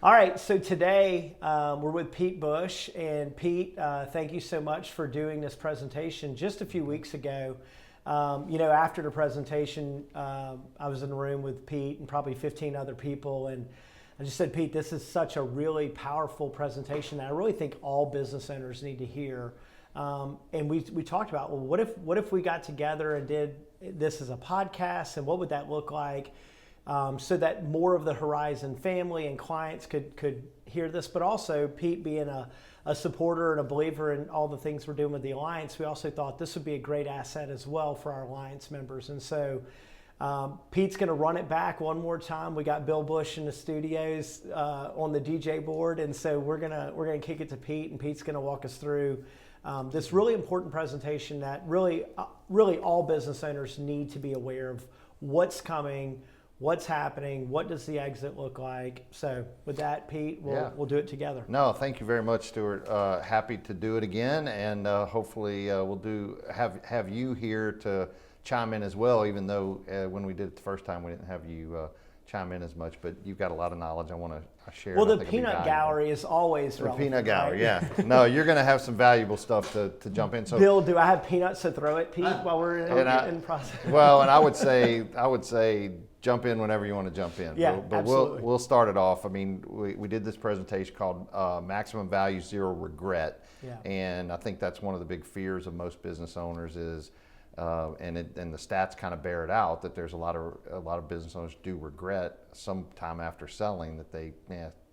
All right, so today we're with Pete Bush. And Pete, thank you so much for doing this presentation. Just a few weeks ago, after the presentation, I was in a room with Pete and probably 15 other people. And I just said, Pete, this is such a really powerful presentation that I really think all business owners need to hear. And we talked about, well, what if we got together and did this as a podcast, and what would that look like? So that more of the Horizon family and clients could hear this, but also Pete being a supporter and a believer in all the things we're doing with the Alliance, we also thought this would be a great asset as well for our Alliance members. And so Pete's going to run it back one more time. We got Bill Bush in the studios on the DJ board, and so we're gonna kick it to Pete, and Pete's going to walk us through this really important presentation that really all business owners need to be aware of what's coming. What's happening? What does the exit look like? So with that, Pete, we'll do it together. No, thank you very much, Stuart. Happy to do it again, and hopefully we'll have you here to chime in as well, even though when we did it the first time, we didn't have you chime in as much, but you've got a lot of knowledge I want to share. Well, the peanut gallery is always relevant. The peanut gallery, right? yeah. No, you're going to have some valuable stuff to jump in. So, Bill, do I have peanuts to throw at Pete while we're in process? Well, and I would say jump in whenever you want to jump in. Yeah, but absolutely. We'll start it off. I mean, we did this presentation called Maximum Value, Zero Regret. Yeah. And I think that's one of the big fears of most business owners is, and the stats kind of bear it out, that there's a lot of business owners do regret sometime after selling that they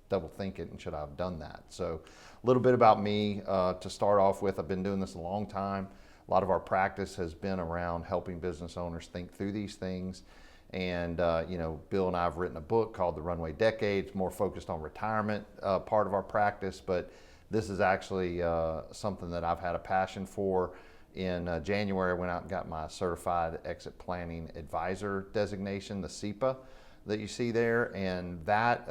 double think it and should I have done that. So a little bit about me to start off with. I've been doing this a long time. A lot of our practice has been around helping business owners think through these things. And Bill and I have written a book called The Runway Decades, more focused on retirement part of our practice, but this is actually something that I've had a passion for. In January, I went out and got my Certified Exit Planning Advisor designation, the CEPA that you see there, and that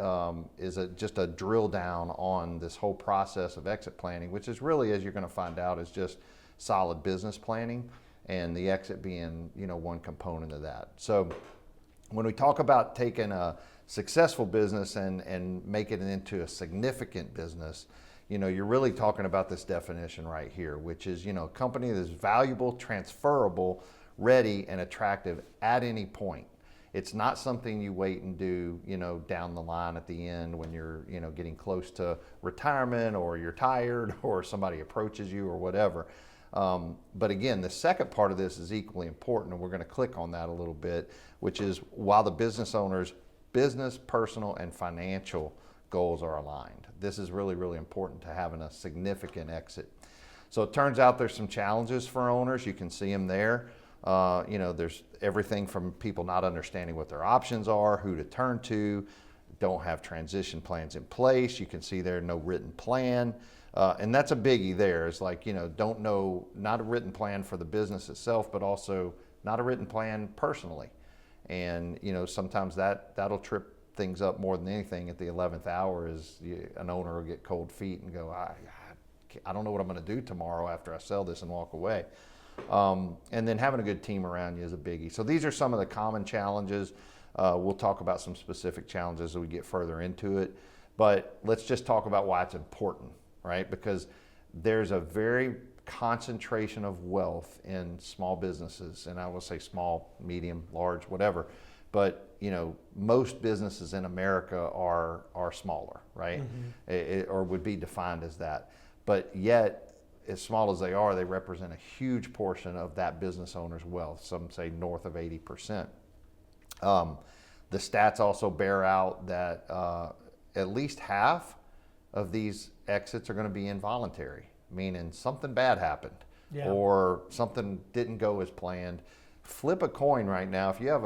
is just a drill down on this whole process of exit planning, which is really, as you're going to find out, is just solid business planning, and the exit being one component of that. So when we talk about taking a successful business and making it into a significant business, you're really talking about this definition right here, which is, a company that is valuable, transferable, ready, and attractive at any point. It's not something you wait and do, down the line at the end when you're, getting close to retirement or you're tired or somebody approaches you or whatever. But again, the second part of this is equally important, and we're going to click on that a little bit, which is while the business owner's business, personal, and financial goals are aligned. This is really, really important to having a significant exit. So it turns out there's some challenges for owners. You can see them there. There's everything from people not understanding what their options are, who to turn to, don't have transition plans in place. You can see there no written plan. And that's a biggie there. It's like, don't know, not a written plan for the business itself, but also not a written plan personally. And, sometimes that'll trip things up more than anything at the 11th hour is an owner will get cold feet and go, I don't know what I'm going to do tomorrow after I sell this and walk away. And then having a good team around you is a biggie. So these are some of the common challenges. We'll talk about some specific challenges as we get further into it. But let's just talk about why it's important, right? Because there's a very concentration of wealth in small businesses, and I will say small, medium, large, whatever. But most businesses in America are smaller, right? Mm-hmm. Or would be defined as that. But yet, as small as they are, they represent a huge portion of that business owner's wealth. Some say north of 80%. The stats also bear out that at least half of these exits are going to be involuntary, meaning something bad happened or something didn't go as planned. Flip a coin right now. If you have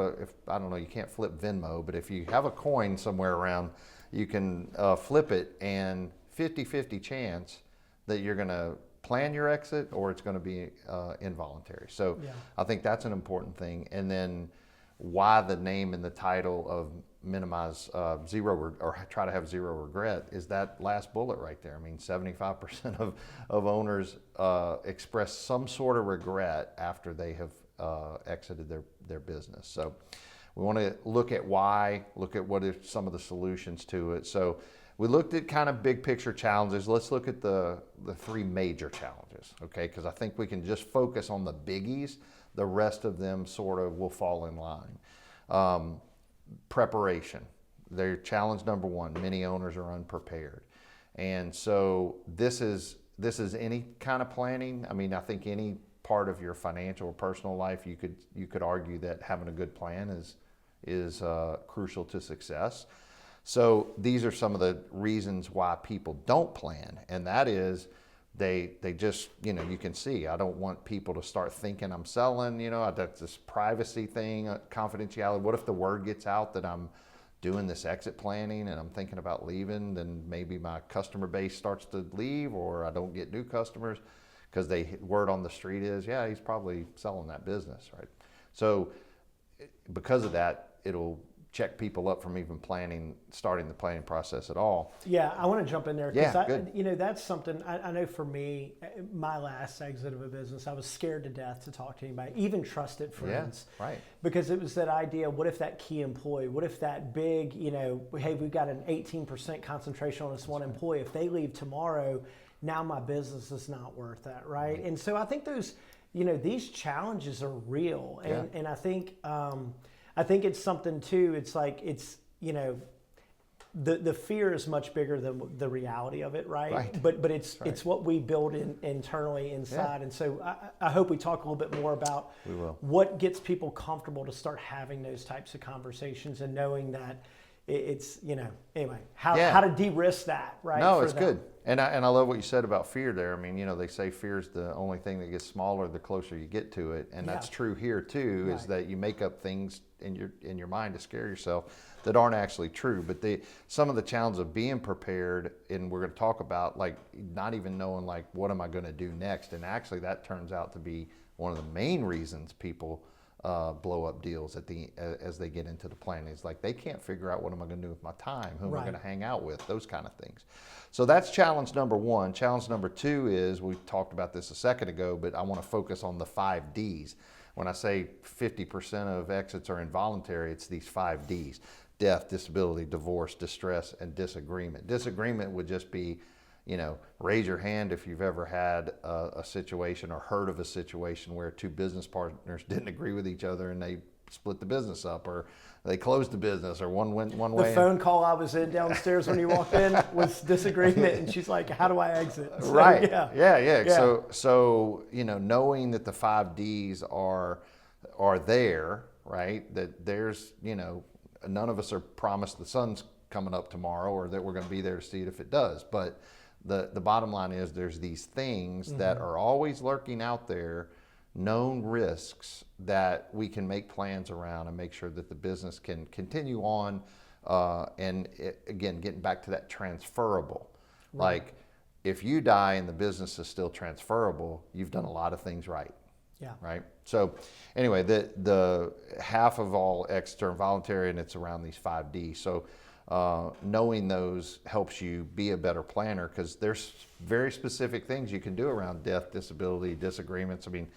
I don't know, you can't flip Venmo, but if you have a coin somewhere around, you can flip it, and 50-50 chance that you're going to plan your exit or it's going to be involuntary. So I think that's an important thing. And then why the name and the title of minimize or try to have zero regret is that last bullet right there. I mean, 75% of owners express some sort of regret after they have exited their business. So we want to look at why, look at what are some of the solutions to it. So we looked at kind of big picture challenges. Let's look at the three major challenges, okay? Because I think we can just focus on the biggies. The rest of them sort of will fall in line. Preparation. Their challenge number one, many owners are unprepared. And so this is any kind of planning. I mean, I think any part of your financial or personal life, you could argue that having a good plan is crucial to success. So these are some of the reasons why people don't plan, and that is they just, you can see, I don't want people to start thinking I'm selling, that's this privacy thing, confidentiality. What if the word gets out that I'm doing this exit planning and I'm thinking about leaving, then maybe my customer base starts to leave, or I don't get new customers because word on the street is, yeah, he's probably selling that business, right? So because of that, it'll check people up from even starting the planning process at all. Yeah, I want to jump in there because good. That's something I know for me. My last exit of a business, I was scared to death to talk to anybody, even trusted friends. Yeah, right. Because it was that idea: what if that key employee? What if that big, hey, we've got an 18% concentration on this one employee. If they leave tomorrow, now my business is not worth that, right? And so I think those, these challenges are real, and I think. I think it's something too. It's like the fear is much bigger than the reality of it, right? But it's what we build internally inside. And so I hope we talk a little bit more about what gets people comfortable to start having those types of conversations and knowing that it's anyway how to de-risk that, right? No, it's good. And I love what you said about fear there. I mean, they say fear is the only thing that gets smaller the closer you get to it, and that's true here too. Is that you make up things in your mind to scare yourself that aren't actually true. But some of the challenges of being prepared, and we're going to talk about like not even knowing like what am I going to do next, and actually that turns out to be one of the main reasons people blow up deals as they get into the planning. It's like they can't figure out what am I going to do with my time, who am I going to hang out with, those kind of things. So that's challenge number one. Challenge number two is, we talked about this a second ago, but I want to focus on the 5 Ds. When I say 50% of exits are involuntary, it's these 5 Ds: death, disability, divorce, distress, and disagreement. Disagreement would just be, raise your hand if you've ever had a situation or heard of a situation where 2 business partners didn't agree with each other and they split the business up, or they closed the business, or one went one way. The phone call I was in downstairs when you walked in was disagreement, and she's like, "How do I exit?" So, right. Yeah. So knowing that the 5 Ds are there, right? That there's none of us are promised the sun's coming up tomorrow, or that we're going to be there to see it if it does. But the bottom line is there's these things that are always lurking out there, known risks that we can make plans around and make sure that the business can continue on. Again, getting back to that transferable. Right. Like if you die and the business is still transferable, you've done a lot of things right. Yeah. Right. So anyway, the half of all exits are involuntary, and it's around these 5 Ds. So knowing those helps you be a better planner, because there's very specific things you can do around death, disability, disagreements. I mean,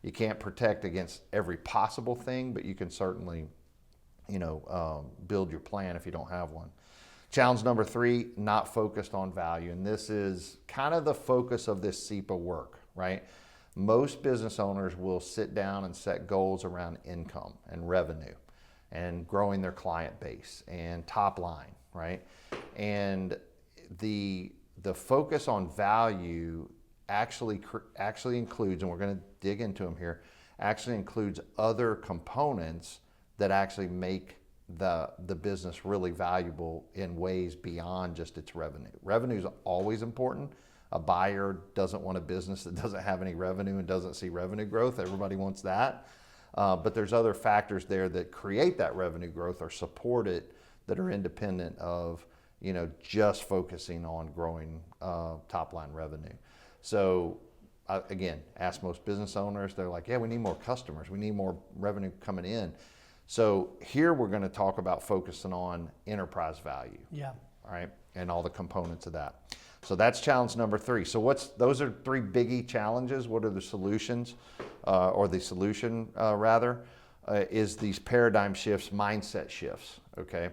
you can't protect against every possible thing, but you can certainly, build your plan if you don't have one. Challenge number 3, not focused on value. And this is kind of the focus of this CEPA work, right? Most business owners will sit down and set goals around income and revenue and growing their client base and top line, right? And the focus on value actually includes, and we're going to dig into them here, actually includes other components that actually make the business really valuable in ways beyond just its revenue. Revenue is always important. A buyer doesn't want a business that doesn't have any revenue and doesn't see revenue growth. Everybody wants that. But there's other factors there that create that revenue growth or support it that are independent of just focusing on growing top line revenue. So again, ask most business owners, they're like, yeah, we need more customers. We need more revenue coming in. So here we're going to talk about focusing on enterprise value. Yeah. All right. And all the components of that. So that's challenge number 3. So those are 3 biggie challenges. What are the solutions, or the solution rather, is these paradigm shifts, mindset shifts. Okay.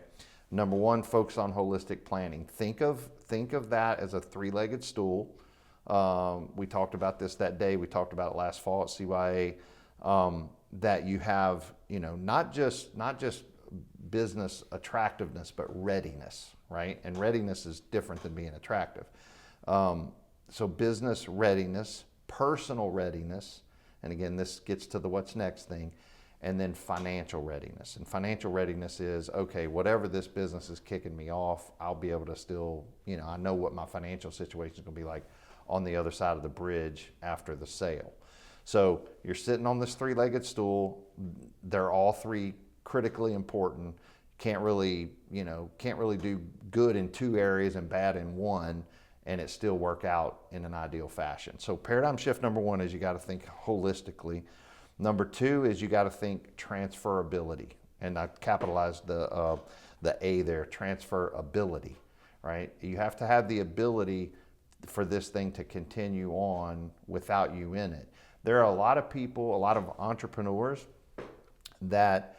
Number one, focus on holistic planning. Think of that as a three-legged stool. We talked about this that day. We talked about it last fall at CYA. That you have, not just business attractiveness, but readiness, right? And readiness is different than being attractive. So business readiness, personal readiness, and again, this gets to the what's next thing, and then financial readiness. And financial readiness is, okay, whatever this business is kicking me off, I'll be able to still, I know what my financial situation is going to be like on the other side of the bridge after the sale. So you're sitting on this three-legged stool. They're all three critically important. Can't really do good in two areas and bad in one, and it still work out in an ideal fashion. So paradigm shift number one is you got to think holistically. Number two is you got to think transferability, and I capitalized the A there, transferability, right? You have to have the ability for this thing to continue on without you in it. There are a lot of people, a lot of entrepreneurs that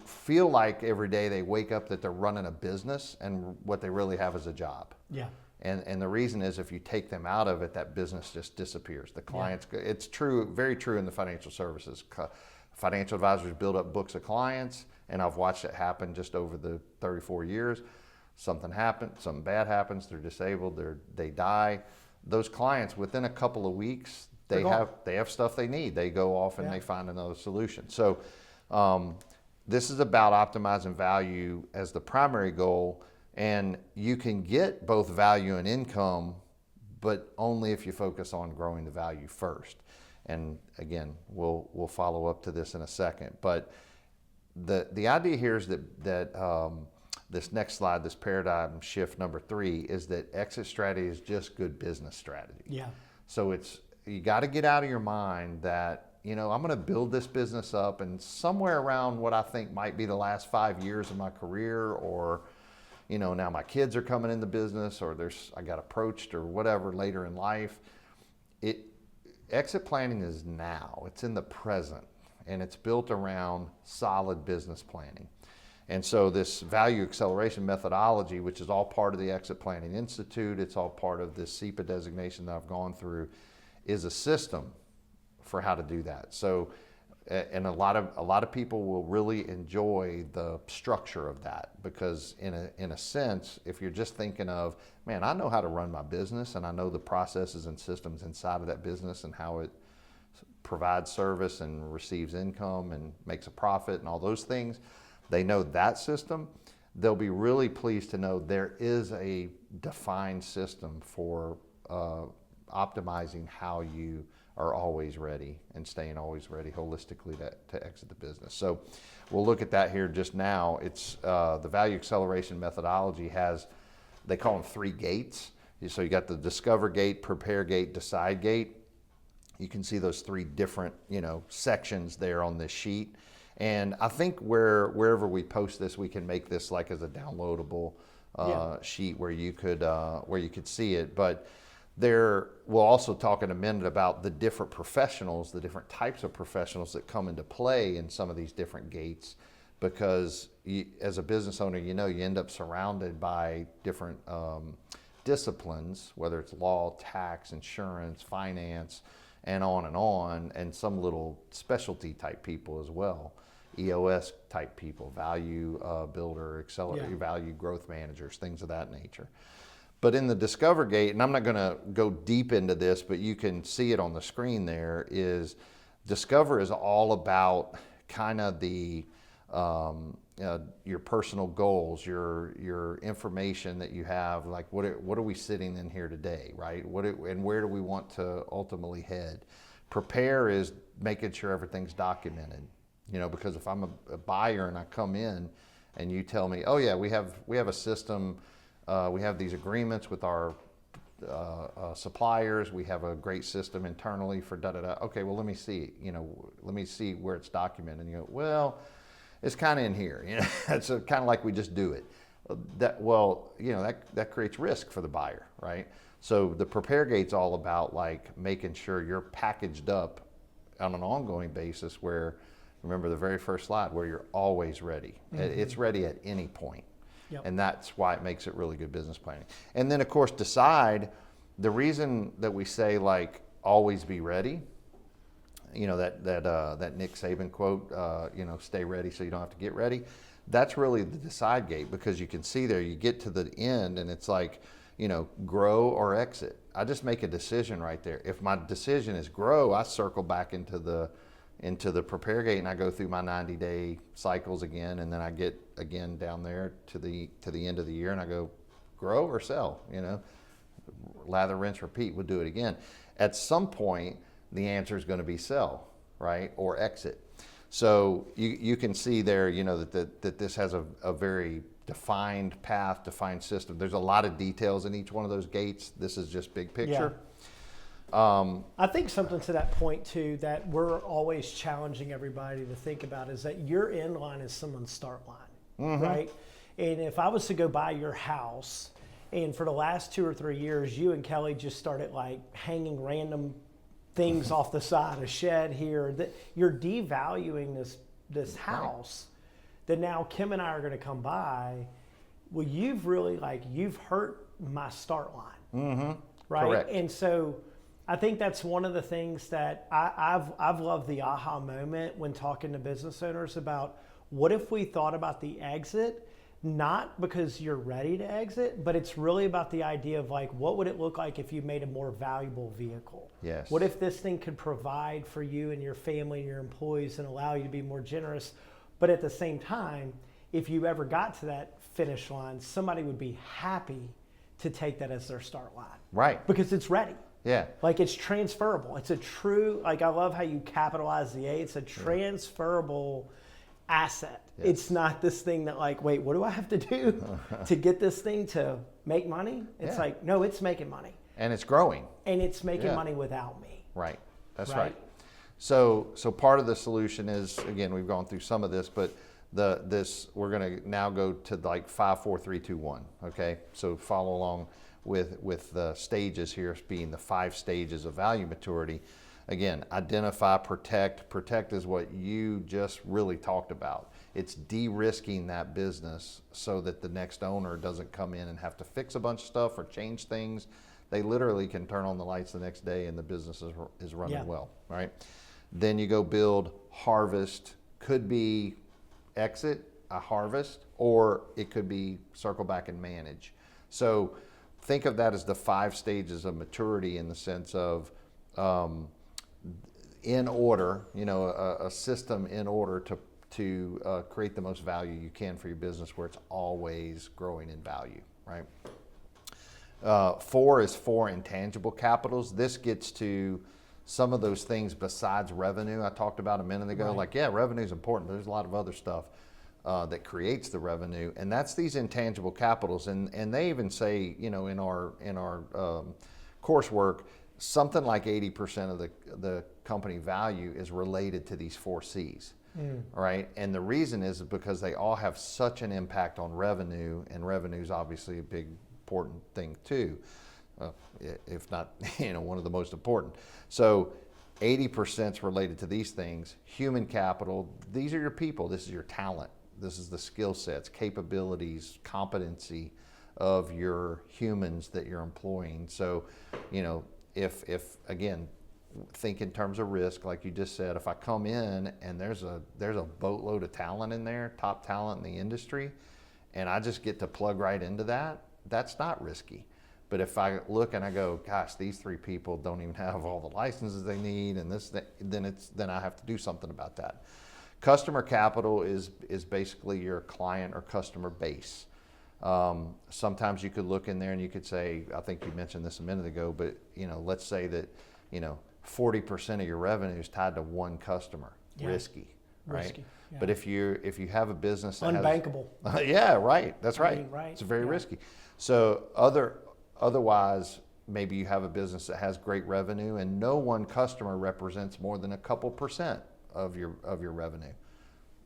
feel like every day they wake up that they're running a business, and what they really have is a job. Yeah. And the reason is if you take them out of it, that business just disappears. The clients, it's true, very true in the financial services. Financial advisors build up books of clients, and I've watched it happen just over the 34 years. Something happens, something bad happens, they're disabled, they die. Those clients, within a couple of weeks, they have stuff they need. They go off and they find another solution. So this is about optimizing value as the primary goal. And you can get both value and income, but only if you focus on growing the value first. And again, we'll follow up to this in a second. But the idea here is that this next slide, this paradigm shift number 3, is that exit strategy is just good business strategy. Yeah. So you got to get out of your mind that, I'm going to build this business up, and somewhere around what I think might be the last 5 years of my career, or now my kids are coming in the business, or I got approached or whatever later in life. Exit planning is now. It's in the present, and it's built around solid business planning. And so this value acceleration methodology, which is all part of the Exit Planning Institute, it's all part of this CEPA designation that I've gone through, is a system for how to do that. So, and a lot of people will really enjoy the structure of that, because in a sense, if you're just thinking of, man, I know how to run my business, and I know the processes and systems inside of that business and how it provides service and receives income and makes a profit and all those things, they know that system, they'll be really pleased to know there is a defined system for optimizing how you are always ready and staying always ready holistically to exit the business. So we'll look at that here just now. It's the value acceleration methodology they call them 3 gates. So you got the discover gate, prepare gate, decide gate. You can see those 3 different, sections there on this sheet. And I think wherever we post this, we can make this like as a downloadable sheet where you could see it. But we'll also talk in a minute about the different professionals, the different types of professionals that come into play in some of these different gates, because as a business owner, you end up surrounded by different disciplines, whether it's law, tax, insurance, finance, and on, and some little specialty type people as well. EOS type people, value builder, accelerator, value growth managers, things of that nature. But in the Discover Gate, and I'm not going to go deep into this, but you can see it on the screen there, is Discover is all about kind of the your personal goals, your information that you have, like what are we sitting in here today, right? And where do we want to ultimately head? Prepare is making sure everything's documented, because if I'm a buyer and I come in and you tell me, oh yeah, we have a system, we have these agreements with our suppliers, we have a great system internally for da-da-da. Okay, well, let me see, let me see where it's documented. And you go, well, it's kind of in here. It's kind of like we just do it. That creates risk for the buyer, right? So the Prepare Gate's all about like making sure you're packaged up on an ongoing basis where Remember the very first slide where you're always ready. It's ready at any point. Yep. And that's why it makes it really good business planning. And then of course decide, the reason that we say like always be ready, you know, that Nick Saban quote, you know, stay ready so you don't have to get ready. That's really the decide gate, because you can see there, you get to the end and it's like, you know, grow or exit. I just make a decision right there. If my decision is grow, I circle back into the prepare gate and I go through my 90-day cycles again, and then I get again down there to the end of the year and I go grow or sell, you know, lather, rinse, repeat. We'll do it again. At some point, the answer is going to be sell, right, or exit. So you can see there, you know, that this has a very defined path, defined system. There's a lot of details in each one of those gates. This is just big picture. Yeah. I think something to that point too that we're always challenging everybody to think about is that your end line is someone's start line, right? And if I was to go by your house, and for the last 2 or 3 years, you and Kelly just started like hanging random things off the side, a shed here, that you're devaluing this house that now Kim and I are going to come by. Well, you've really you've hurt my start line, right? Correct. And so I think that's one of the things that I've loved the aha moment when talking to business owners about what if we thought about the exit, not because you're ready to exit, but it's really about the idea of like, what would it look like if you made a more valuable vehicle? Yes. What if this thing could provide for you and your family and your employees and allow you to be more generous? But at the same time, if you ever got to that finish line, somebody would be happy to take that as their start line. Right. Because it's ready. Yeah. Like it's transferable. It's a true, like I love how you capitalize the A. It's a transferable asset. Yes. It's not this thing that like, wait, what do I have to do to get this thing to make money? It's like, no, it's making money. And it's growing. And it's making money without me. Right. That's right. So part of the solution is, again, we've gone through some of this, but we're going to now go to like 5, 4, 3, 2, 1. Okay. So follow along with the stages here being the 5 stages of value maturity. Again, identify, protect. Protect is what you just really talked about. It's de-risking that business so that the next owner doesn't come in and have to fix a bunch of stuff or change things. They literally can turn on the lights the next day and the business is running well, right? Then you go build, harvest. Could be exit, a harvest, or it could be circle back and manage. So think of that as the 5 stages of maturity in the sense of in order, you know, a system in order to create the most value you can for your business where it's always growing in value, right? 4 is 4 intangible capitals. This gets to some of those things besides revenue I talked about a minute ago. Like, yeah, revenue is important, but there's a lot of other stuff that creates the revenue, and that's these intangible capitals. And they even say, you know, in our coursework, something like 80% of the company value is related to these 4 C's, right? And the reason is because they all have such an impact on revenue, and revenue is obviously a big important thing too, if not, you know, one of the most important. So 80% is related to these things. Human capital, these are your people. This is your talent. This is the skill sets, capabilities, competency of your humans that you're employing. So, you know, if again, think in terms of risk, like you just said, if I come in and there's a boatload of talent in there, top talent in the industry, and I just get to plug right into that, that's not risky. But if I look and I go, gosh, these 3 people don't even have all the licenses they need, and then I have to do something about that. Customer capital is basically your client or customer base. Sometimes you could look in there and you could say, I think you mentioned this a minute ago, but you know, let's say that, you know, 40% of your revenue is tied to one customer. Risky, right? Risky. Yeah. But if you have a business that unbankable. Yeah, right. That's right. I mean, right. It's very risky. So otherwise, maybe you have a business that has great revenue and no one customer represents more than a couple percent of your revenue.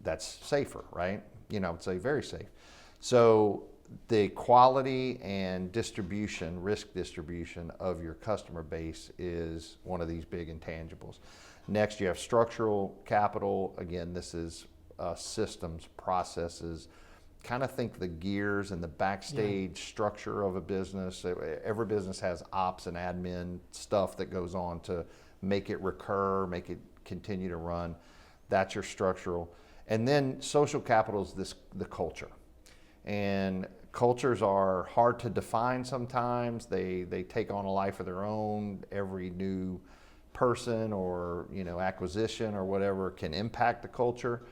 That's safer, right? You know, I would say very safe. So the quality and distribution, risk distribution of your customer base is one of these big intangibles. Next, you have structural capital. Again, this is systems, processes. Kind of think the gears and the backstage structure of a business. Every business has ops and admin stuff that goes on to make it recur, make it continue to run. That's your structural. And then social capital is the culture. And cultures are hard to define sometimes. They take on a life of their own. Every new person or acquisition or whatever can impact the culture.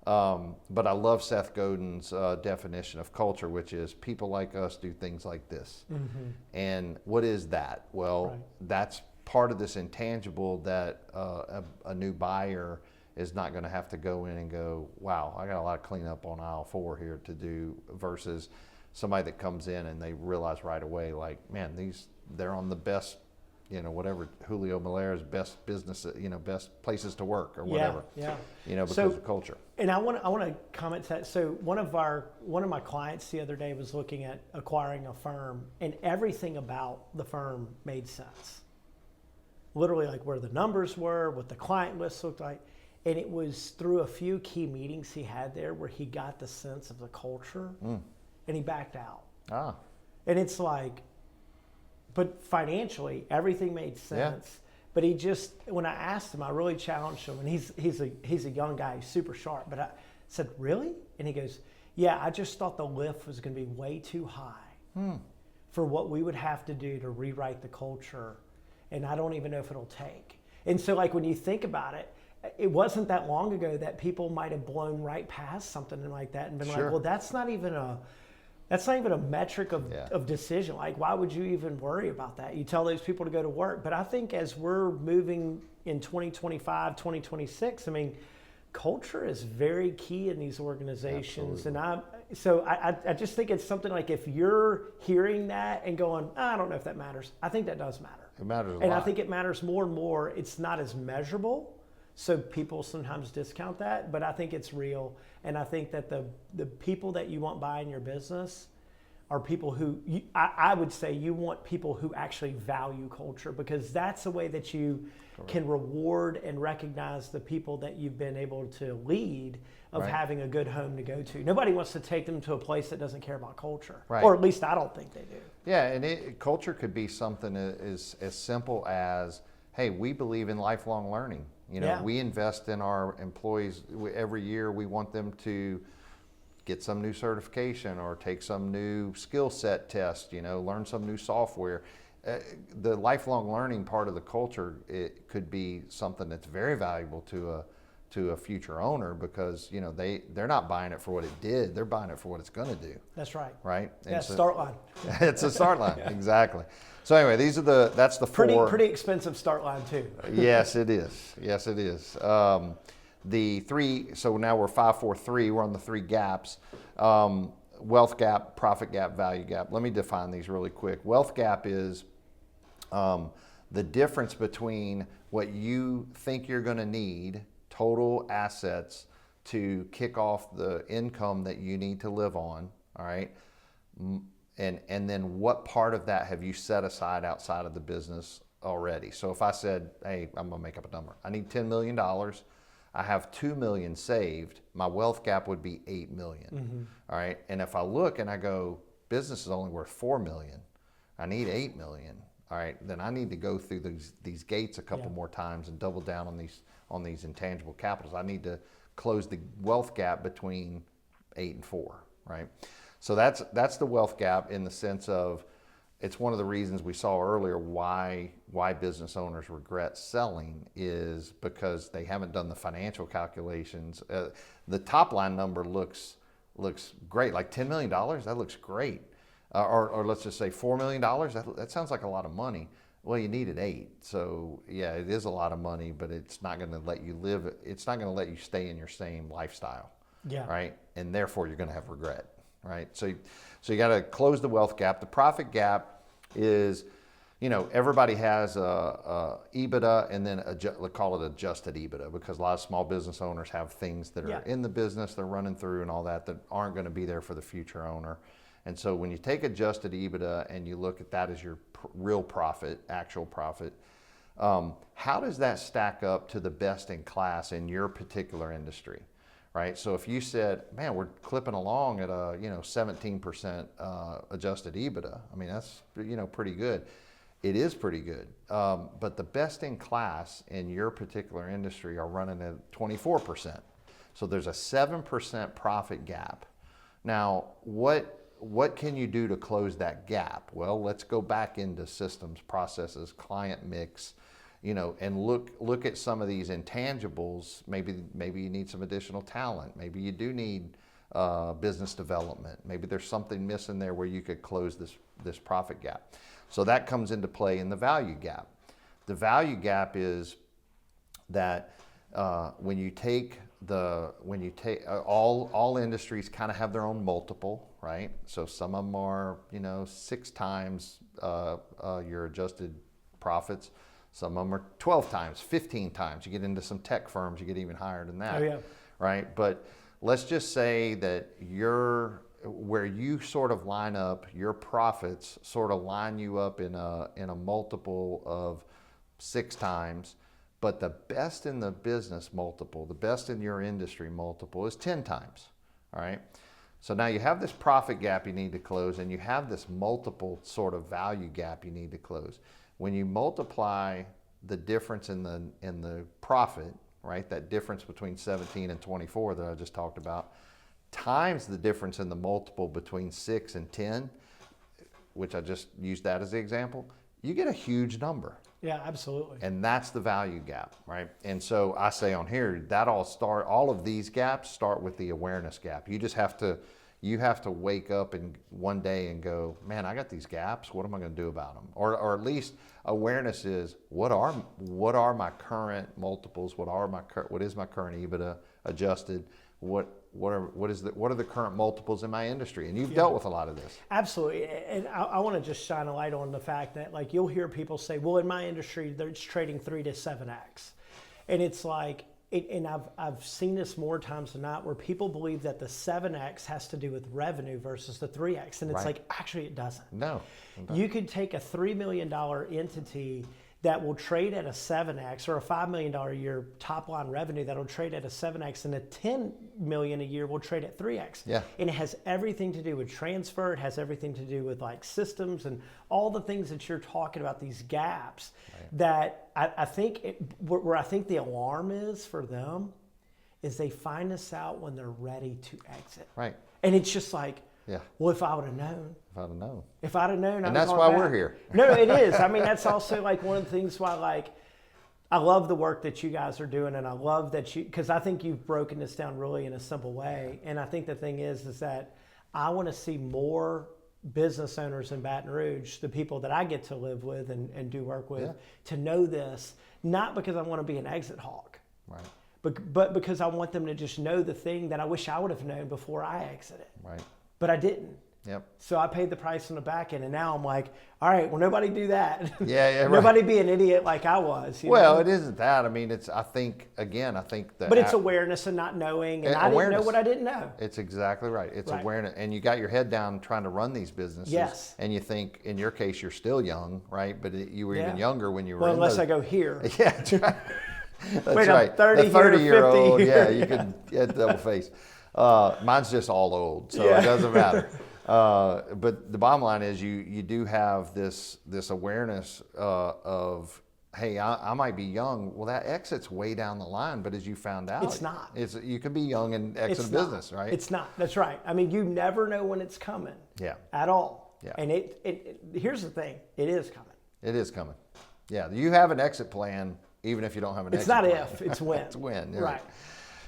But I love Seth Godin's definition of culture, which is people like us do things like this. Mm-hmm. And what is that? Well, that's part of this intangible that a new buyer is not going to have to go in and go, wow, I got a lot of cleanup on aisle 4 here to do, versus somebody that comes in and they realize right away, like, man, they're on the best, whatever, Julio Malera's best business, best places to work or whatever. Because of culture. And I want to comment to that. So one of my clients the other day was looking at acquiring a firm, and everything about the firm made sense. Literally, like where the numbers were, what the client list looked like. And it was through a few key meetings he had there where he got the sense of the culture, and he backed out. And it's like, but financially, everything made sense. Yeah. But he just, when I asked him, I really challenged him, and he's a young guy, he's super sharp. But I said, really? And he goes, yeah, I just thought the lift was going to be way too high for what we would have to do to rewrite the culture, and I don't even know if it'll take. And so, like, when you think about it, it wasn't that long ago that people might have blown right past something like that and been like, well, that's not even a metric of decision. Like, why would you even worry about that? You tell those people to go to work. But I think as we're moving in 2025, 2026, I mean, culture is very key in these organizations. Absolutely. And I just think it's something like, if you're hearing that and going, I don't know if that matters, I think that does matter. It matters a lot. And I think it matters more and more. It's not as measurable, so people sometimes discount that, but I think it's real. And I think that the people that you want buying your business are people who, I would say you want people who actually value culture, because that's the way that you can reward and recognize the people that you've been able to lead of having a good home to go to. Nobody wants to take them to a place that doesn't care about culture, or at least I don't think they do. Yeah, and culture could be something as simple as, hey, we believe in lifelong learning. We invest in our employees every year. We want them to get some new certification or take some new skill set test, learn some new software. The lifelong learning part of the culture, it could be something that's very valuable to a future owner, because they're not buying it for what it did, they're buying it for what it's going to do. That's right. Right? Yeah, start line. It's a start line. Exactly. So anyway, that's the four. Pretty expensive start line too. Yes, it is. Yes, it is. The three. So now we're 5, 4, 3. We're on the 3 gaps: wealth gap, profit gap, value gap. Let me define these really quick. Wealth gap is the difference between what you think you're going to need, total assets, to kick off the income that you need to live on. All right. And then what part of that have you set aside outside of the business already? So if I said, hey, I'm gonna make up a number, I need $10 million, I have $2 million saved, my wealth gap would be $8 million. Mm-hmm. All right. And if I look and I go, business is only worth $4 million, I need $8 million. All right, then I need to go through these gates a couple more times and double down on these intangible capitals. I need to close the wealth gap between 8 and 4, right? So that's the wealth gap, in the sense of, it's one of the reasons we saw earlier why business owners regret selling, is because they haven't done the financial calculations. The top line number looks great, like $10 million, that looks great. Or let's just say $4 million, that sounds like a lot of money. Well, you needed 8. So yeah, it is a lot of money, but it's not going to let you live. It's not going to let you stay in your same lifestyle. Yeah. Right. And therefore you're going to have regret. Right. So you got to close the wealth gap. The profit gap is, everybody has a EBITDA, and then let's call it adjusted EBITDA, because a lot of small business owners have things that are in the business they're running through and all that aren't going to be there for the future owner. And so when you take adjusted EBITDA and you look at that as your real profit, actual profit, How does that stack up to the best in class in your particular industry, right? So if you said, man, we're clipping along at a 17% adjusted EBITDA, I mean, that's pretty good. It is pretty good, but the best in class in your particular industry are running at 24%. So there's a 7% profit gap. Now, what can you do to close that gap? Well, let's go back into systems, processes, client mix, and look at some of these intangibles. Maybe you need some additional talent. Maybe you do need business development. Maybe there's something missing there where you could close this profit gap. So that comes into play in the value gap. The value gap is that when you take all industries kind of have their own multiple, right? So some of them are 6 times your adjusted profits. Some of them are 12 times, 15 times. You get into some tech firms, you get even higher than that, right? But let's just say that where you sort of line up, your profits sort of line you up in a multiple of 6 times, but the best in the business multiple, the best in your industry multiple is 10 times, all right? So now you have this profit gap you need to close, and you have this multiple sort of value gap you need to close. When you multiply the difference in the profit, right, that difference between 17 and 24 that I just talked about, times the difference in the multiple between 6 and 10, which I just used that as the example, you get a huge number. Yeah, absolutely. And that's the value gap, right? And so I say on here, all of these gaps start with the awareness gap. You just have to wake up and one day and go, man, I got these gaps. What am I going to do about them? Or at least awareness is what are my current multiples? What is my current EBITDA adjusted? What are the current multiples in my industry? And you've dealt with a lot of this. Absolutely. And I want to just shine a light on the fact that, like, you'll hear people say, well, in my industry, they're trading 3 to 7x. And it's like, and I've seen this more times than not, where people believe that the 7x has to do with revenue versus the 3x. And it's like, actually, it doesn't. No. You could take a $3 million entity that will trade at a 7x, or a $5 million a year top line revenue that'll trade at a 7x, and a $10 million a year will trade at 3x. Yeah. And it has everything to do with transfer. It has everything to do with like systems and all the things that you're talking about, these gaps that I think where I think the alarm is for them is they find this out when they're ready to exit. Right. And it's just like, yeah. Well, if I would have known. If I'd have known. And that's why we're here. No, it is. I mean, that's also like one of the things why, like, I love the work that you guys are doing, and I love that because I think you've broken this down really in a simple way. And I think the thing is that I want to see more business owners in Baton Rouge, the people that I get to live with and do work with, to know this, not because I want to be an exit hawk. Right. But because I want them to just know the thing that I wish I would have known before I exited. Right. But I didn't. Yep. So I paid the price on the back end, and now I'm like, all right, well, nobody do that. Yeah, right. Nobody be an idiot like I was. Well, know? It isn't that. I mean, I think that. But it's awareness and not knowing, and I didn't know what I didn't know. It's exactly right. It's awareness, and you got your head down trying to run these businesses. Yes. And you think, in your case, you're still young, right? But you were even younger when you were. Well, unless I go here. Yeah, that's right. That's Wait, right. I'm 30 the 30-year-old, here, 50 yeah, you could double face. Mine's just all old, so it doesn't matter. But the bottom line is you do have this awareness of, hey, I might be young. Well, that exit's way down the line, but as you found out, it's not. You can be young and exit a business, right? It's not. That's right. I mean, you never know when it's coming. Yeah. At all. Yeah. And here's the thing. It is coming. It is coming. Yeah. You have an exit plan, even if you don't have an exit plan. plan. It's not if, it's when. It's when. Right.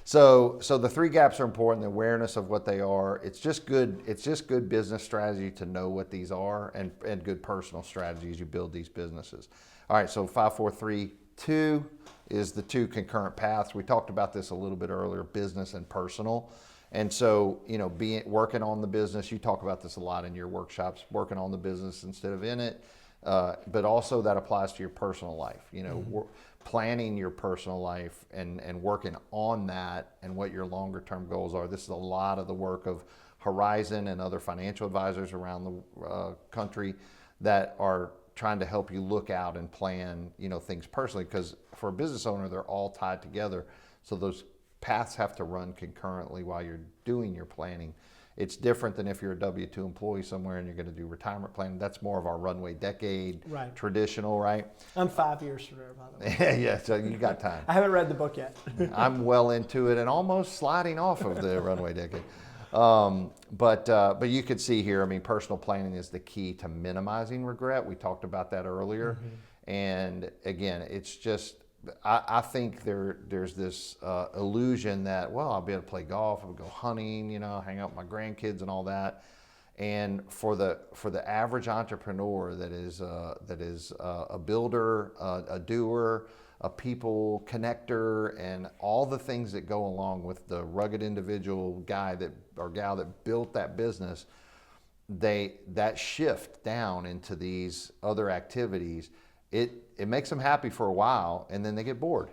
So the 3 gaps are important, the awareness of what they are. It's just good business strategy to know what these are, and good personal strategies you build these businesses. All right, so 5, 4, 3, 2 is the 2 concurrent paths. We talked about this a little bit earlier, business and personal. And so, working on the business, you talk about this a lot in your workshops, working on the business instead of in it. But also that applies to your personal life, planning your personal life and working on that and what your longer term goals are. This is a lot of the work of Horizon and other financial advisors around the country that are trying to help you look out and plan, things personally, because for a business owner, they're all tied together. So those paths have to run concurrently while you're doing your planning. It's different than if you're a W-2 employee somewhere and you're going to do retirement planning. That's more of our runway decade, right. Traditional, right? I'm 5 years from there, by the way. Yeah, so you got time. I haven't read the book yet. I'm well into it and almost sliding off of the runway decade. But you could see here, personal planning is the key to minimizing regret. We talked about that earlier. And again, it's just, I think there's this illusion that, well, I'll be able to play golf, I'll go hunting, hang out with my grandkids and all that. And for the average entrepreneur that is a builder, a doer, a people connector, and all the things that go along with the rugged individual guy or gal that built that business, that shift down into these other activities, it makes them happy for a while, and then they get bored,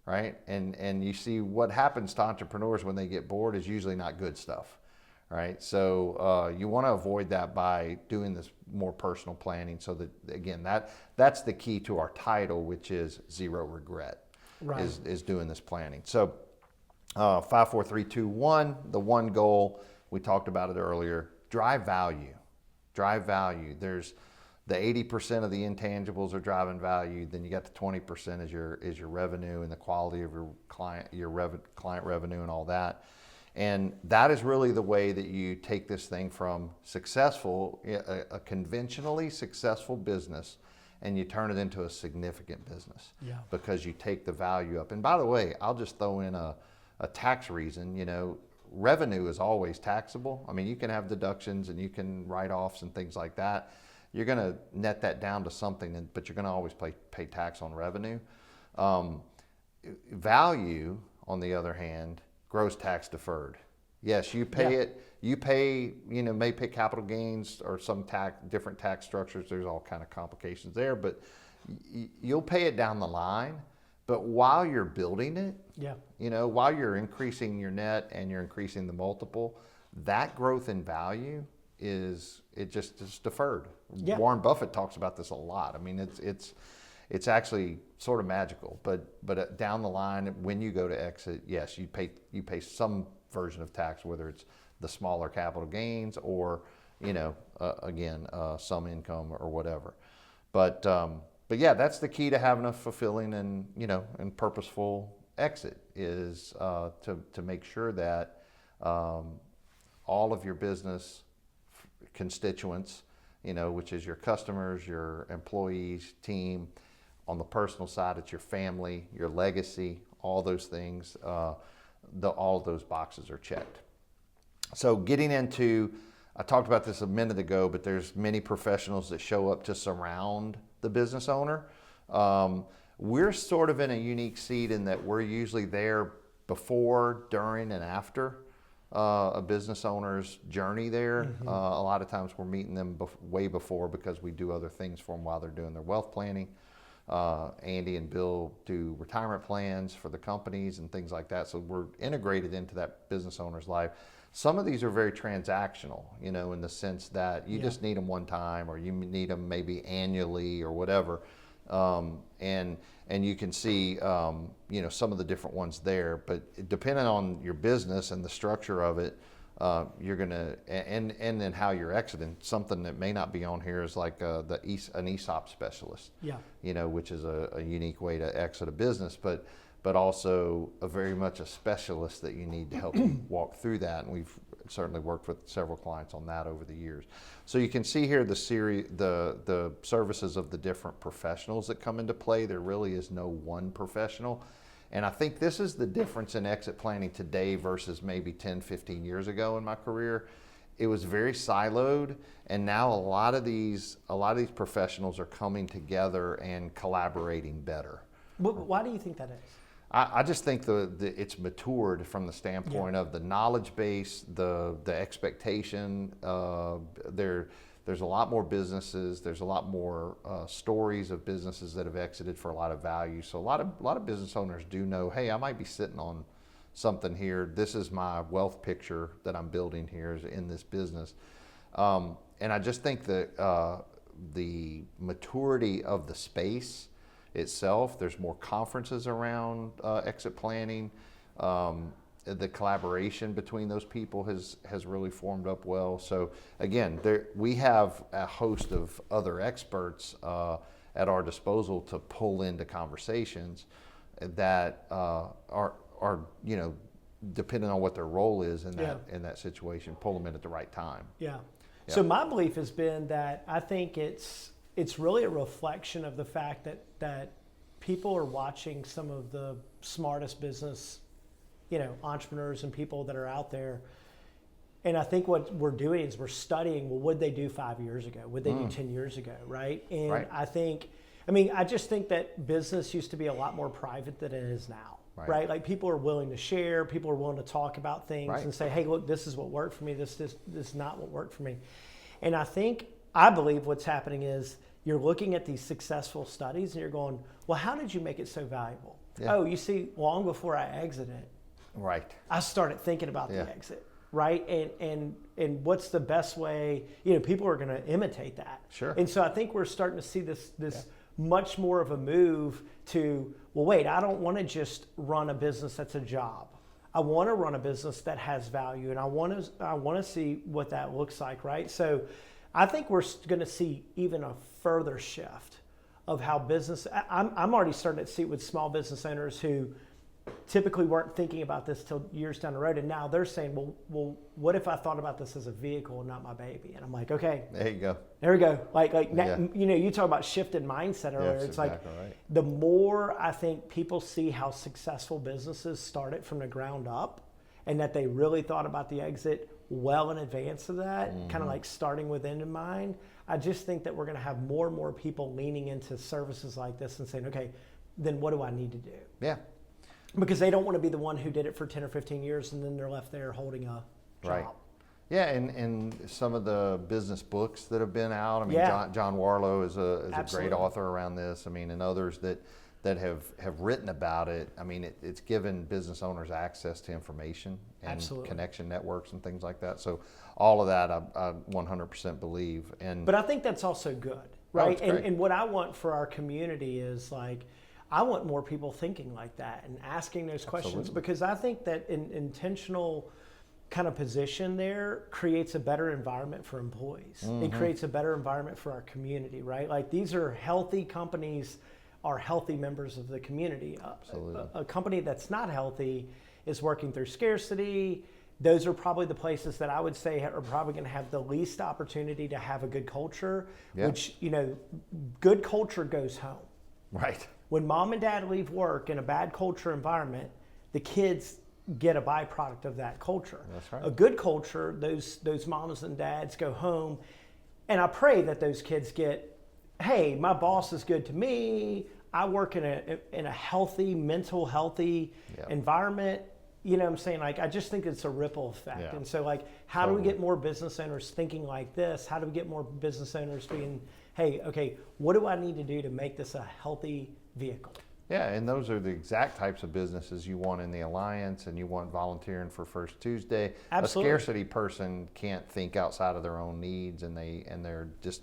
right? And you see what happens to entrepreneurs when they get bored is usually not good stuff, right? So you want to avoid that by doing this more personal planning, so that, again, that's the key to our title, which is zero regret, right. is doing this planning. So 5, 4, 3, 2, 1, the one goal, we talked about it earlier, drive value. There's the 80% of the intangibles are driving value. Then you got the 20% is your revenue and the quality of your client revenue and all that. And that is really the way that you take this thing from successful, a conventionally successful business, and you turn it into a significant business. Yeah. Because you take the value up. And by the way, I'll just throw in a tax reason. Revenue is always taxable. You can have deductions and you can write-offs and things like that. You're going to net that down to something, but you're going to always pay tax on revenue. Value, on the other hand, gross tax deferred. Yes, you pay it. You pay, may pay capital gains or some different tax structures. There's all kind of complications there, but you'll pay it down the line. But while you're building it, while you're increasing your net and you're increasing the multiple, that growth in value is deferred. Yeah. Warren Buffett talks about this a lot. It's actually sort of magical. But down the line, when you go to exit, yes, you pay some version of tax, whether it's the smaller capital gains or some income or whatever. But yeah, that's the key to having a fulfilling and purposeful exit is to make sure that all of your business constituents, which is your customers, your employees, team. On the personal side, it's your family, your legacy, all those things. All of those boxes are checked. So getting into, I talked about this a minute ago, but there's many professionals that show up to surround the business owner. We're sort of in a unique seat in that we're usually there before, during, and after a business owner's journey there. Mm-hmm. A lot of times we're meeting them way before because we do other things for them while they're doing their wealth planning. Andy and Bill do retirement plans for the companies and things like that. So we're integrated into that business owner's life. Some of these are very transactional, in the sense that you just need them one time or you need them maybe annually or whatever. And you can see, some of the different ones there, but depending on your business and the structure of it, you're gonna, and then how you're exiting. Something that may not be on here is like an ESOP specialist, which is a unique way to exit a business, but also very much a specialist that you need to help you walk through that. And we've certainly worked with several clients on that over the years. So you can see here the services of the different professionals that come into play. There really is no one professional. And I think this is the difference in exit planning today versus maybe 10, 15 years ago in my career. It was very siloed, and now a lot of these professionals are coming together and collaborating better. Why do you think that is? I just think it's matured from the standpoint of the knowledge base, the expectation. There's a lot more businesses. There's a lot more stories of businesses that have exited for a lot of value. So a lot of business owners do know, hey, I might be sitting on something here. This is my wealth picture that I'm building here in this business. And I just think that the maturity of the space itself. There's more conferences around exit planning. The collaboration between those people has really formed up well. So again, we have a host of other experts at our disposal to pull into conversations that are depending on what their role is in that situation, pull them in at the right time. Yeah. So my belief has been that I think it's really a reflection of the fact that people are watching some of the smartest business, entrepreneurs and people that are out there. And I think what we're doing is we're studying, well, what did they do 5 years ago? What did they do 10 years ago, right? And right. I just think that business used to be a lot more private than it is now. Right? Like people are willing to share, people are willing to talk about things and say, hey, look, this is what worked for me, this is not what worked for me. And I believe what's happening is you're looking at these successful studies and you're going, well, how did you make it so valuable? Yeah. Oh, you see, long before I exited, I started thinking about the exit, right? And what's the best way, people are going to imitate that. Sure. And so I think we're starting to see this much more of a move to, well, wait, I don't want to just run a business that's a job. I want to run a business that has value, and I want to see what that looks like, right? So I think we're going to see even a further shift of how business, I'm already starting to see it with small business owners who typically weren't thinking about this till years down the road, and now they're saying, well, what if I thought about this as a vehicle and not my baby? And I'm like, okay, there you go. There we go. You talk about shifted mindset earlier. It's exactly like right. The more I think people see how successful businesses started from the ground up, and that they really thought about the exit well in advance of that, kind of like starting with end in mind. I just think that we're going to have more and more people leaning into services like this and saying, okay, then what do I need to do? Yeah. Because they don't want to be the one who did it for 10 or 15 years and then they're left there holding a job. Right. Yeah, and some of the business books that have been out. John Warlow is a great author around this. And others that have written about it. It's given business owners access to information and connection networks and things like that. So all of that I 100% believe. But I think that's also good, right? And what I want for our community is I want more people thinking like that and asking those questions, because I think that an intentional kind of position there creates a better environment for employees. It creates a better environment for our community, right? Like these are healthy companies, are healthy members of the community. A company that's not healthy is working through scarcity. Those are probably the places that I would say are probably going to have the least opportunity to have a good culture, which, good culture goes home. Right. When mom and dad leave work in a bad culture environment, the kids get a byproduct of that culture. That's right. A good culture, those moms and dads go home, and I pray that those kids get, hey, my boss is good to me. I work in a healthy, healthy environment. You know what I'm saying? I just think it's a ripple effect. Yeah. And so how do we get more business owners thinking like this? How do we get more business owners being, hey, okay, what do I need to do to make this a healthy vehicle? Yeah, and those are the exact types of businesses you want in the Alliance, and you want volunteering for First Tuesday. Absolutely. A scarcity person can't think outside of their own needs, and they're just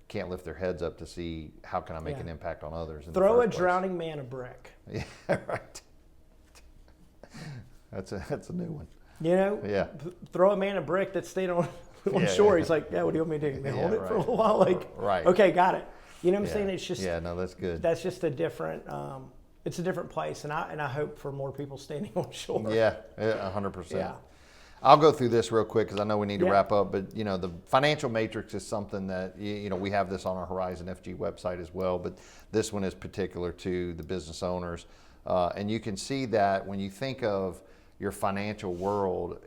can't lift their heads up to see how can I make an impact on others. Throw a drowning man a brick. Yeah, right. That's a new one. Throw a man a brick that stayed on shore. He's like, what do you want me to do? Hold it for a little while? Okay, got it. You know what I'm saying? It's just that's good. That's just a different. It's a different place, and I hope for more people standing on shore. Yeah, 100%. Yeah. I'll go through this real quick because I know we need to wrap up. But the financial matrix is something that we have this on our Horizon FG website as well. But this one is particular to the business owners, and you can see that when you think of your financial world,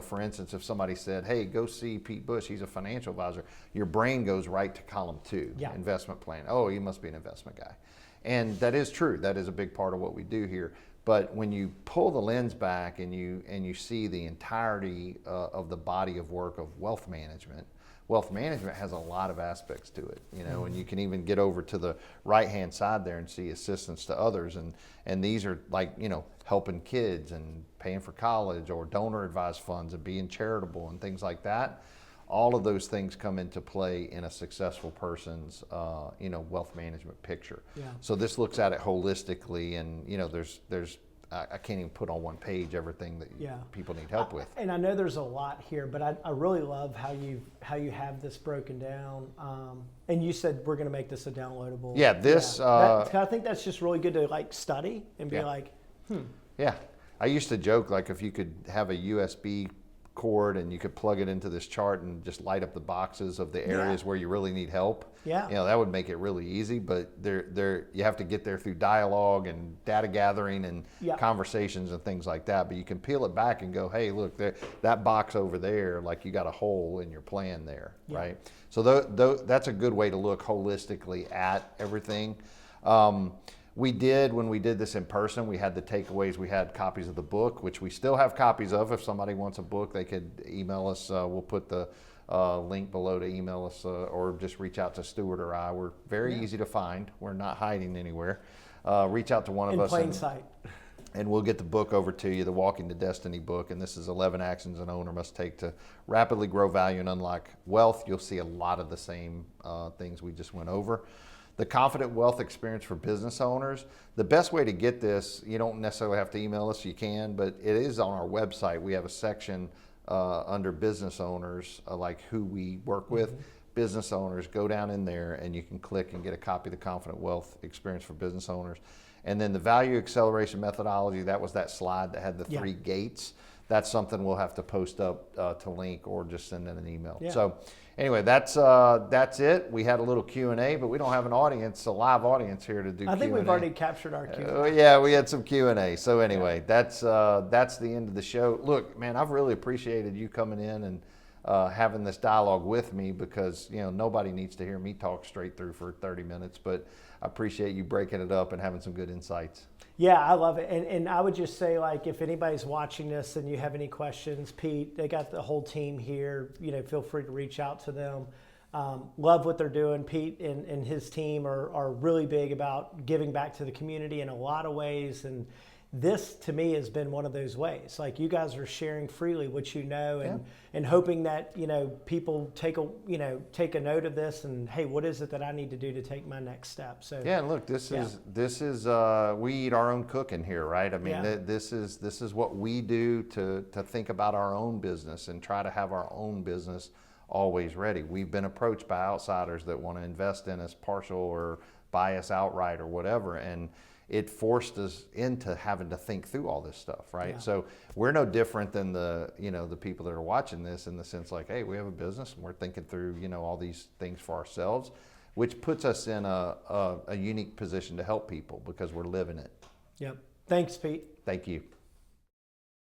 for instance, if somebody said, hey, go see Pete Bush, he's a financial advisor, your brain goes right to column 2, investment plan. Oh, he must be an investment guy. And that is true. That is a big part of what we do here. But when you pull the lens back and you see the entirety of the body of work of wealth management has a lot of aspects to it, and you can even get over to the right-hand side there and see assistance to others. And these are helping kids and paying for college or donor advised funds and being charitable and things like that. all of those things come into play in a successful person's, wealth management picture. Yeah. So this looks at it holistically, and there's I can't even put on one page everything that people need help with. And I know there's a lot here, but I really love how you have this broken down. And you said we're going to make this a downloadable. Yeah, this. I think that's just really good to like study and be like, Yeah, I used to joke like if you could have a USB cord and you could plug it into this chart and just light up the boxes of the areas where you really need help. Yeah. That would make it really easy, but you have to get there through dialogue and data gathering and conversations and things like that. But you can peel it back and go, hey, look, that box over there, like you got a hole in your plan there, right? So that's a good way to look holistically at everything. When we did this in person, we had the takeaways. We had copies of the book, which we still have copies of. If somebody wants a book, they could email us. We'll put the link below to email us or just reach out to Stuart or I. We're very easy to find. We're not hiding anywhere. Reach out to one of us. In plain sight. And we'll get the book over to you, the Walking to Destiny book. And this is 11 Actions an Owner Must Take to Rapidly Grow Value and Unlock Wealth. You'll see a lot of the same things we just went over. The Confident Wealth Experience for Business Owners. The best way to get this, you don't necessarily have to email us, you can, but it is on our website. We have a section under business owners, like who we work with. Business owners, go down in there and you can click and get a copy of the Confident Wealth Experience for Business Owners. And then the Value Acceleration Methodology, that was that slide that had the 3 gates. That's something we'll have to post up to link or just send in an email. So anyway, that's it. We had a little Q&A, but we don't have an audience, a live audience here to do Q&A. I think we've already captured our Q&A. Yeah, we had some Q&A. So anyway, that's the end of the show. Look, man, I've really appreciated you coming in and having this dialogue with me because, nobody needs to hear me talk straight through for 30 minutes, but I appreciate you breaking it up and having some good insights. Yeah, I love it. And I would just say, like, if anybody's watching this and you have any questions, Pete, they got the whole team here. Feel free to reach out to them. Love what they're doing. Pete and his team are really big about giving back to the community in a lot of ways. And this, to me, has been one of those ways. Like, you guys are sharing freely what you know and hoping that, people take a note of this and, hey, what is it that I need to do to take my next step? So yeah, look, this is we eat our own cooking here, right? I mean, this is what we do to think about our own business and try to have our own business always ready. We've been approached by outsiders that want to invest in us partial or buy us outright or whatever, and it forced us into having to think through all this stuff, right? So we're no different than the people that are watching this in the sense like, hey, we have a business and we're thinking through, all these things for ourselves, which puts us in a unique position to help people because we're living it. Yep. Thanks, Pete. Thank you.